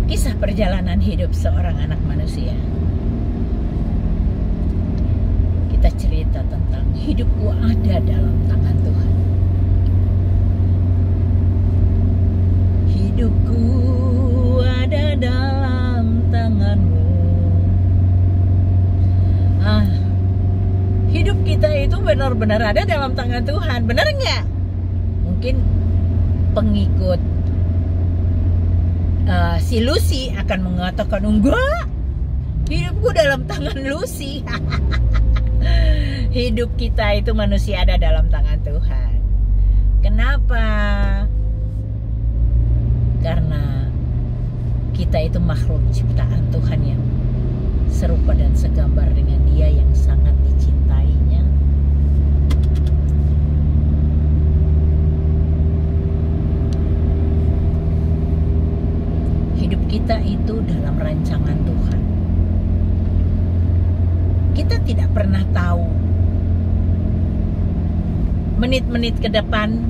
Kisah perjalanan hidup seorang anak manusia. Kita cerita tentang hidupku ada dalam tangan Tuhan. Hidupku ada dalam tangan-Mu. Hidup kita itu benar-benar ada dalam tangan Tuhan. Benar nggak? Mungkin pengikut si Lucy akan mengatakan, enggak, hidupku dalam tangan Lucy. Hidup kita itu manusia ada dalam tangan Tuhan. Kenapa? Karena kita itu makhluk ciptaan Tuhan yang serupa dan segambar dengan Dia yang sangat dicintainya. Hidup kita itu dalam rancangan Tuhan. Kita tidak pernah tahu menit-menit ke depan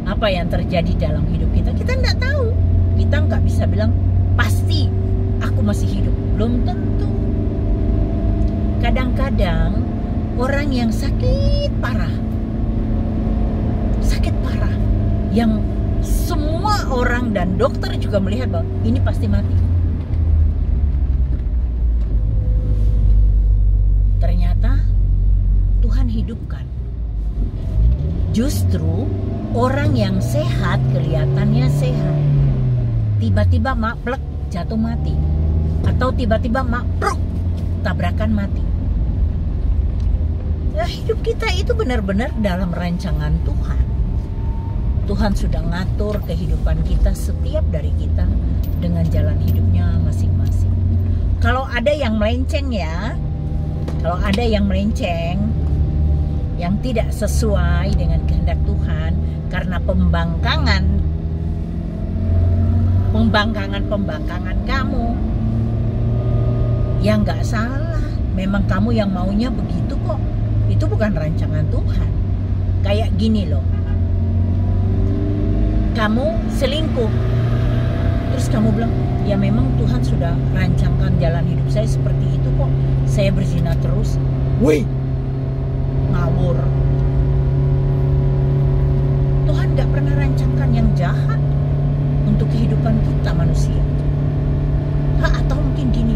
apa yang terjadi dalam hidup kita. Kita tidak tahu. Kita nggak bisa bilang pasti aku masih hidup. Belum tentu. Kadang-kadang orang yang sakit parah, yang semua orang dan dokter juga melihat bahwa ini pasti mati. Ternyata Tuhan hidupkan. Justru orang yang sehat kelihatannya sehat, tiba-tiba plek jatuh mati, atau tiba-tiba pluk tabrakan mati. Nah, hidup kita itu benar-benar dalam rancangan Tuhan. Tuhan sudah ngatur kehidupan kita, setiap dari kita dengan jalan hidupnya masing-masing. Kalau ada yang melenceng ya, yang tidak sesuai dengan kehendak Tuhan karena pembangkangan kamu, ya nggak salah. Memang kamu yang maunya begitu kok. Itu bukan rancangan Tuhan. Kayak gini loh. Kamu selingkuh, terus kamu bilang, ya memang Tuhan sudah rancangkan jalan hidup saya seperti itu kok. Saya berzina terus. Wih, ngawur. Tuhan gak pernah rancangkan yang jahat untuk kehidupan kita manusia. Atau mungkin gini,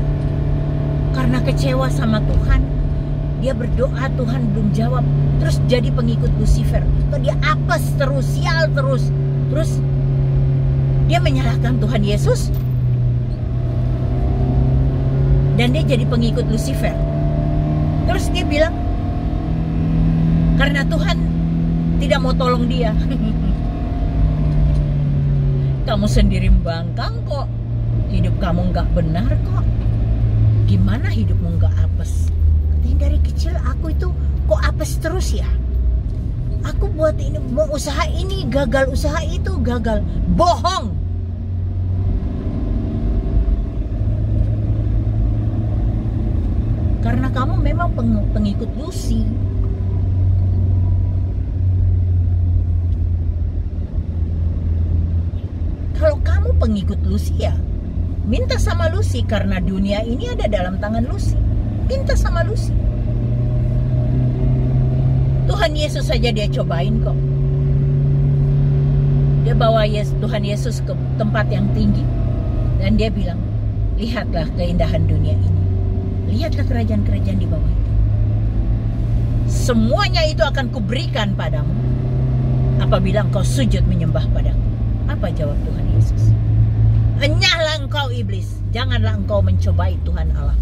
karena kecewa sama Tuhan, dia berdoa, Tuhan belum jawab, terus jadi pengikut Lucifer. Atau dia apes terus, sial terus. Terus dia menyalahkan Tuhan Yesus, dan dia jadi pengikut Lucifer. Terus dia bilang karena Tuhan tidak mau tolong dia. Kamu sendiri membangkang kok. Hidup kamu gak benar kok. Gimana hidupmu gak apes? Katanya dari kecil aku itu kok apes terus ya. Aku buat ini, mau usaha ini gagal, usaha itu gagal. Bohong. Karena kamu memang pengikut Lucy. Kalau kamu pengikut Lucy ya, minta sama Lucy, karena dunia ini ada dalam tangan Lucy. Minta sama Lucy. Tuhan Yesus saja dia cobain kok. Dia bawa Tuhan Yesus ke tempat yang tinggi, dan dia bilang, lihatlah keindahan dunia ini. Lihatlah kerajaan-kerajaan di bawah itu. Semuanya itu akan kuberikan padamu apabila engkau sujud menyembah padaku. Apa jawab Tuhan Yesus? Enyahlah engkau iblis, janganlah engkau mencobai Tuhan Allah.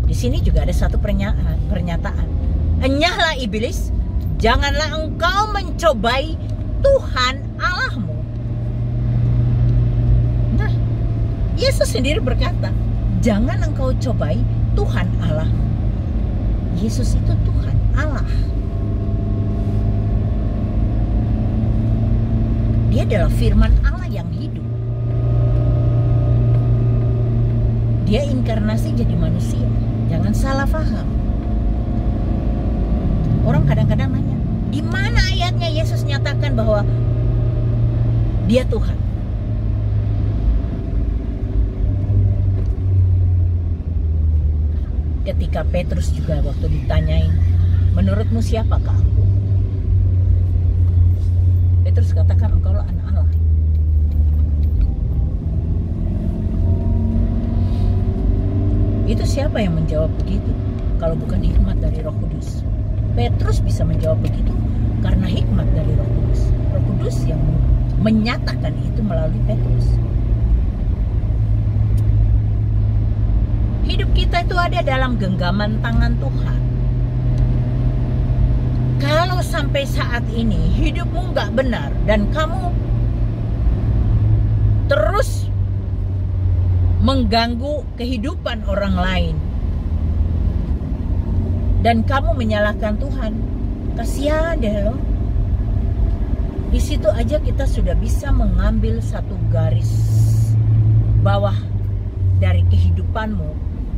Di sini juga ada satu pernyataan. Enyahlah iblis, janganlah engkau mencobai Tuhan Allahmu. Nah, Yesus sendiri berkata, jangan engkau cobai Tuhan Allah. Yesus itu Tuhan Allah. Dia adalah firman Allah yang hidup. Dia inkarnasi jadi manusia. Jangan salah paham. Orang kadang-kadang nanya, di mana ayatnya Yesus nyatakan bahwa dia Tuhan? ketika Petrus juga waktu ditanyain, menurutmu siapakah aku? Petrus katakan, engkaulah anak Allah. Itu siapa yang menjawab begitu? Kalau bukan hikmat dari Roh Kudus. Petrus bisa menjawab begitu karena hikmat dari Roh Kudus. Roh Kudus yang menyatakan itu melalui Petrus. Hidup kita itu ada dalam genggaman tangan Tuhan. Kalau sampai saat ini hidupmu nggak benar dan kamu terus mengganggu kehidupan orang lain dan kamu menyalahkan Tuhan, kasihan deh loh. Di situ aja kita sudah bisa mengambil satu garis bawah dari kehidupanmu.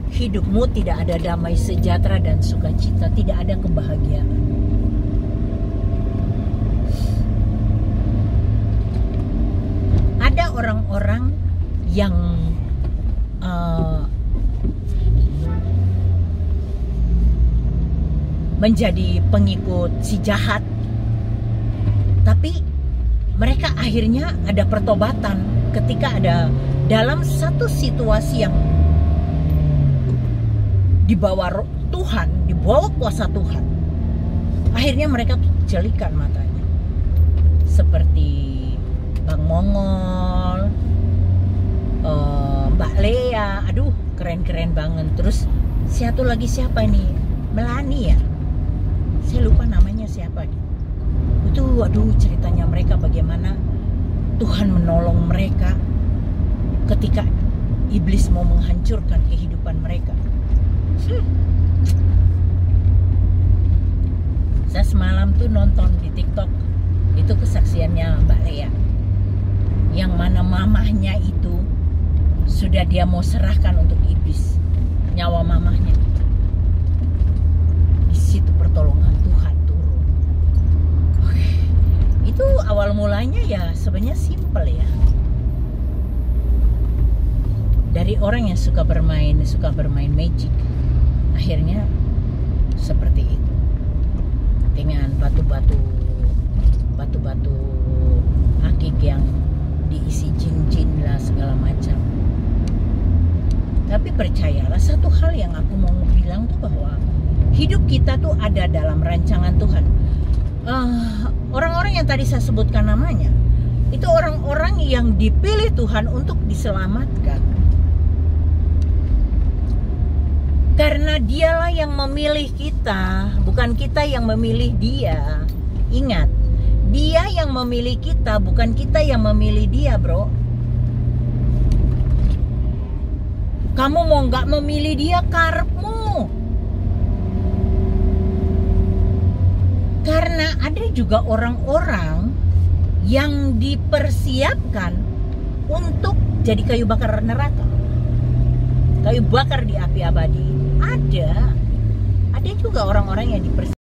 Hidupmu tidak ada damai sejahtera dan sukacita, tidak ada kebahagiaan. Ada orang-orang yang menjadi pengikut si jahat, tapi mereka akhirnya ada pertobatan ketika ada dalam satu situasi yang dibawa Tuhan, dibawa kuasa Tuhan. Akhirnya mereka jelikan matanya, seperti Bang Mongol, Mbak Lea, aduh keren-keren banget. Terus satu lagi siapa ini? Melani ya? Saya lupa namanya siapa. Itu aduh ceritanya mereka bagaimana Tuhan menolong mereka ketika iblis mau menghancurkan kehidupan mereka. Saya semalam tuh nonton di TikTok itu kesaksiannya Mbak Lea, yang mana mamahnya itu sudah dia mau serahkan untuk iblis, nyawa mamahnya. Di situ pertolongan Tuhan turun. Itu awal mulanya ya sebenarnya simple ya. Dari orang yang suka bermain magic, akhirnya seperti itu. Dengan batu-batu akik yang diisi jin-jin lah segala macam. Tapi percayalah, satu hal yang aku mau bilang tuh bahwa hidup kita tuh ada dalam rancangan Tuhan. Orang-orang yang tadi saya sebutkan namanya, itu orang-orang yang dipilih Tuhan untuk diselamatkan. Karena dialah yang memilih kita, bukan kita yang memilih dia. Ingat, dia yang memilih kita, bukan kita yang memilih dia, bro. Kamu mau gak memilih dia, karepmu. Karena ada juga orang-orang yang dipersiapkan untuk jadi kayu bakar neraka, kayu bakar di api abadi. Ada juga orang-orang yang dipersiapkan